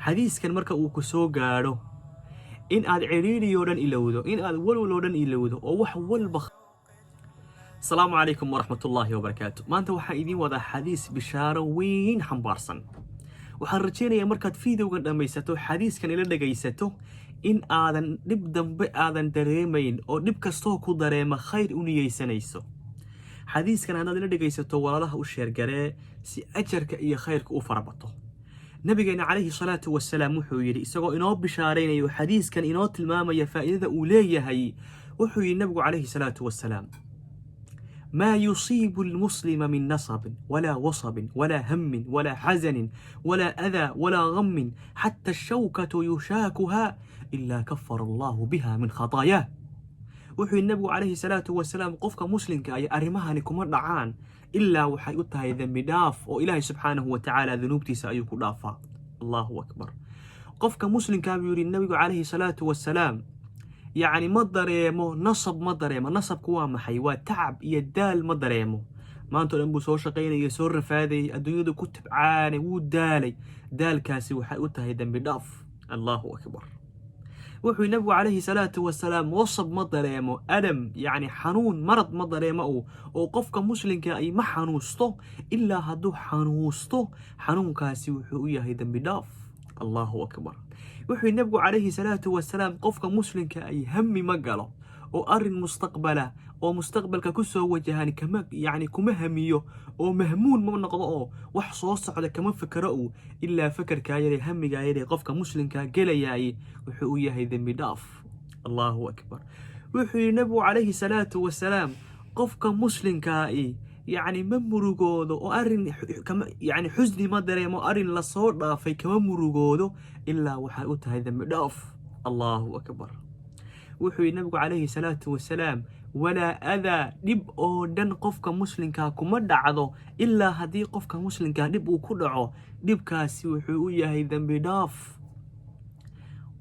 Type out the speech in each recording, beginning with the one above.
حديث كان مركا وكسو قارو إن آد عريري ودن إلودو إن آد ولو ودن إلودو ووح والبخ. السلام عليكم ورحمة الله وبركاته. ما أنت وحا إذين وذا حديث بشارة وين حنبارسن waxaan rajeynayaa markaad fiidowgan dhammaysato xadiiskan ila dhagaysato in aadan dhib dambe aadan dareemayn oo dhib kastoo ku dareema khayr u niyeysanayso. xadiiskan haddaad ila dhagaysato walaalaha u sheergaree si ajarka iyo khayrka u farabato. nabigeena calayhi salaatu wasalaam wuxuu yidhi isagoo inoo bishaaraynayo xadiiskan inoo tilmaamaya faa'iidada uu leeyahay wuxuu yidhi nabigu calayhi salaatu wasalaam ما يصيب المسلم من نصب ولا وصب ولا هم ولا حزن ولا أذى ولا غم حتى الشوكة يشاكها إلا كفر الله بها من خطاياه. وحي النبي عليه الصلاة والسلام قفك مسلم كأي أرمها لكم الرعان إلا وحيؤتها ذنب داف وإله سبحانه وتعالى ذنوبتي سأيك دافا. الله أكبر. قفك مسلم كابيوري النبي عليه الصلاة والسلام يعني ما dareemo نصب ما dareemo نصبku waa maxay waa tacab iyo daal ma dareemo maanta dhan buu soo shaqeynaya soo rafaaday adduunyada ku tabcaanay wuu daalay daalkaasi waxay u tahay dambi dhaaf. Allahu akbar. wuxuu nabigu calayhi salaatu wasalaam wasab ma dareemo adam yani xanuun marad ma dareemo oo qofka muslimka ay ma xanuusto ilaa hadduu xanuusto xanuunkaasi wuxuu u yahay dambi dhaaf. Allahu akbar. wuxuu nabigu calayhi salaatu wasalaam qofka muslimka ay hammi ma galo oo arin mustaqbala oo mustaqbalka ku soo wajahan kama yani kuma hamiyo oo mahmuun ma noqdo oo wax soo socda kama fikro illa fakarka yare hamiga yare qofka muslimka gelayay wuxuu u yahay dambi dhaaf. Allahu akbar. wuxuu nabigu calayhi salaatu wasalaam qofka muslimka ay يعني ما مروجودو أو أرين كم يعني حزني ما دري ما أرين لا صورة في كم مروجودو إلا وحقت هذا مداف. الله أكبر. وحي النبي عليه الصلاة والسلام ولا أذى نب أو دن قفك مسلم كاكم دعضو إلا هدي قفك مسلم كنب وكدعو نب كاسي وحي هذا مداف.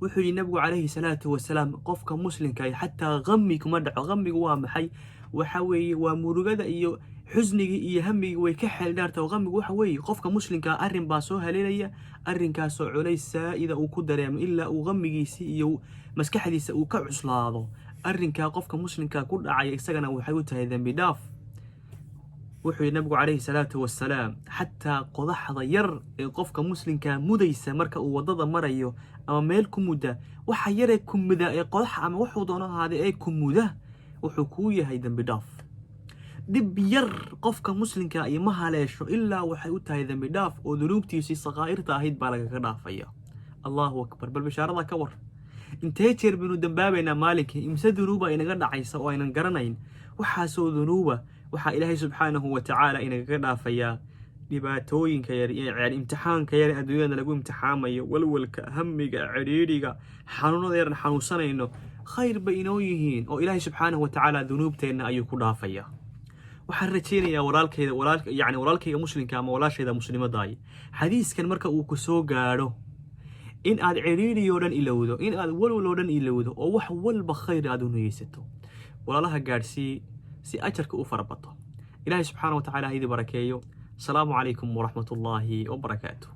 وحي النبي عليه الصلاة والسلام قفك مسلم كاي حتى غمي كم دعو غمي وامحي وحوي ومروجدا إيو حزني iyo hamigi way ka xeel dhaartay oo qamigu waxa weey qofka muslimka arin baa soo haleelaya arinkaas oo culaysa ida uu ku dareemo illa uu qamigiisi iyo maskaxdiisa uu ka cuslaado arinka qofka muslimka ku dhacay isagana waxay u tahay dambi dhaaf. wuxuu nabigu calayhi salaatu wasalaam hatta qodaxda yar ee qofka muslimka mudaysa marka uu wadada marayo ama meel ku muda waxa yar ee ku muda ee qodax ama wuxuu doono ahaade ee ku muda wuxuu ku yahay dambi dhaaf. dib yar qofka muslimka ay ma haleesho ilaa waxay u tahay dambi dhaaf oo dunuubtiisii saqaa'irta ahayd baa laga dhaafaya. Allahu akbar. bal bishaarada ka war intee jeer binu dambaabayna maalinkii imse dunuuba inaga dhacaysa oo aynan garanayn waxa soo dunuuba waxa ilaahay subhanahu wa ta'ala inaga dhaafaya dhibaatooyinka yar ee imtixaanka yar adduunyada lagu imtixaamayo walwalka hamiga ciriiriga xanuunada yar xanuunsanayno khayr ba inoo yihiin oo ilaahay subhanahu wa ta'ala dunuubteena ayuu ku dhaafaya. waxaan rajeynayaa walaalkayga muslimka ama walaashayda muslimada ay xadiiskan marka uu ku soo gaaro in aad ciriiri oo dhan ilowdo in aad walwal oo dhan ilowdo oo wax walba khayr aad u niyeysato walaalaha gaarsii si ajarka u farabato. ilaahay subhanahu wa ta'ala haydi barakeeyo. Assalamu alaykum wa rahmatullahi wa barakatuh.